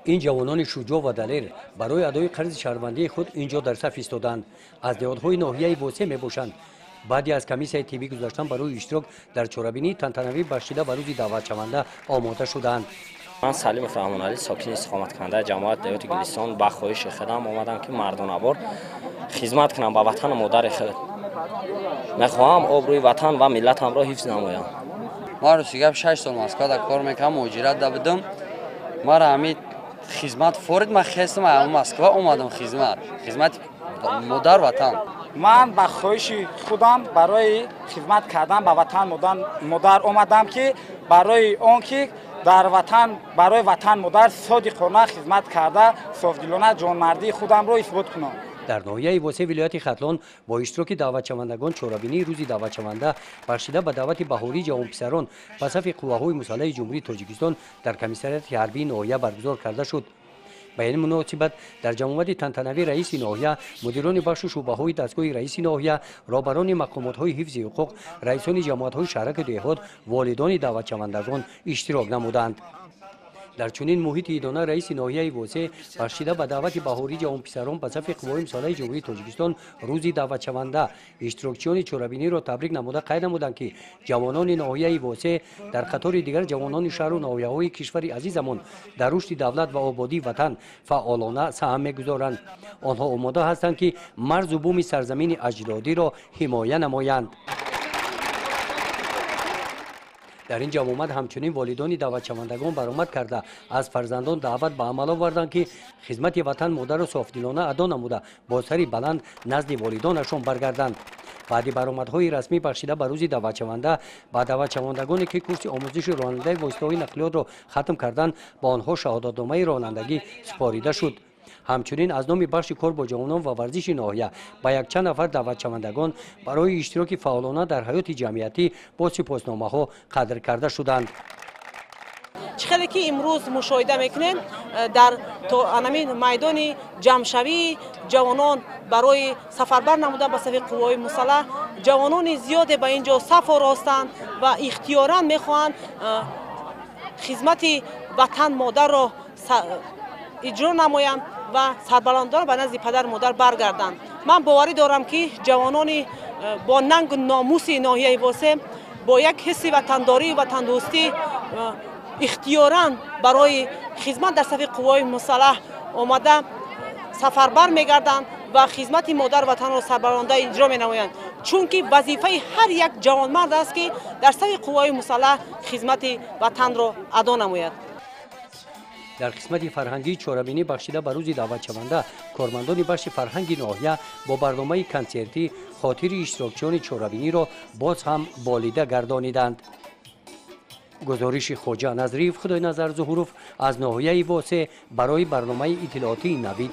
این جوانان شجاع و دلیر برای ادای قرض شهروندی خود اینجا در صف ایستادند. از دهات‌های ناحیه واسه میباشند. بعدی از کمیسیون تیبی گذاشتن برای اشتراک در چورابینی تنتنوی بخشیده بر روز دعوت شونده آماده شدند. من سلیم فرمانعلی ساکن استقامت کننده جماعت دیوت گلستان با خواهش خودم آمدم که مردانوار خدمت کنم با وطن مادر خود. میخواهم آبروی وطن و ملتم را حفظ نمایم. ما رو سیگاب 6 سال مسکو کار میکنم مهاجرت دادم. ما را همین خدمت فورد ما خواستم از مسکو اومدم خدمت مادر وطن. من با خواهش خودم برای خدمت کردن به وطن مادر اومدم که برای اون که در وطن برای وطن مادر صادقانه خدمت کرده صافدلانه جانمردی خودم را اثبات کنم. در ناحیه واسه ولایت ختلان با اشتراک دعوت شوندگان چورابینی روزی دعوت شونده بخشیده به دعوت بهاری جوان پسران به صف قواهای مسلح جمهوری تاجیکستان در کمیسریت حربی ناحیه برگزار کرده شد. به این مناسبت در جمعیت تنتنوی رئیس ناحیه، مدیران بخش و شعبه‌های دستگاه رئیس ناحیه، رهبران مقامات‌های حفظ حقوق، رئیسان جماعت‌های شهرک دهات، والدان دعوت شوندگان اشتراک نمودند. در چنین محیط ایدانه رئیس ناحیه واسه بخشیده به دعوت بهاری جوان پسران به صف قوای مسلح جمهوری تاجیکستان روزی دعوت شونده اشتراکچیان چورابینی را تبریک نموده قید نمودند که جوانان ناحیه واسه در قطار دیگر جوانان شهر و ناحیه‌های کشور عزیزمان در رشد دولت و آبادی وطن فعالانه سهم می‌گذارند. آنها آماده هستند که مرز و بوم سرزمین اجدادی را حمایت نمایند. در این جمع آمد همچنین والدان دعوت شوندگان برآمد کرده از فرزندان دعوت به عمل آوردند که خدمت وطن مادر و صافدلانه ادا نموده با سری بلند نزد والدانشان برگردند. بعد برآمدهای رسمی بخشیده به روز دعوت شونده با دعوت شوندگانی که کورس آموزش رانندگی واسطه‌های نقلیات را ختم کردند با آنها شهادتنامه رانندگی سپاریده شد. همچنین از نام بخش کار با جوانان و ورزش ناحیه با یک چند نفر دعوت شوندگان برای اشتراک فعالانه در حیات جمعیتی با سپاسنامه‌ها قدر کرده شدند. چخیلی که امروز مشاهده میکنیم در میدان جمعشوی جوانان برای سفربر نموده به صف قوای مسلح جوانان زیاده به اینجا صف راستند و اختیارا میخواهند خدمت وطن مادر را اجرا نمایند و سربلندانه به نزد پدر مادر برگردند. من باوری دارم که جوانان با ننگ و ناموس ناحیه واسه با یک حس وطنداری و وطندوستی اختیارا برای خدمت در صف قوای مسلح آمده سفربر میگردند و خدمت مادر وطن را سربلندانه اجرا مینمایند، چون که وظیفه هر یک جوانمرد است که در صف قوای مسلح خدمت وطن را ادا نماید. در قسمت فرهنگی چورابینی بخشیده به روز دعوت شونده کارمندان بخش فرهنگی ناحیه با برنامه کنسرتی خاطر اشتراکچیان چورابینی را باز هم بالیده گردانیدند. گزارش خواجه نظریف خدای نظر ظهوروف از ناحیه واسه برای برنامه اطلاعاتی نوید.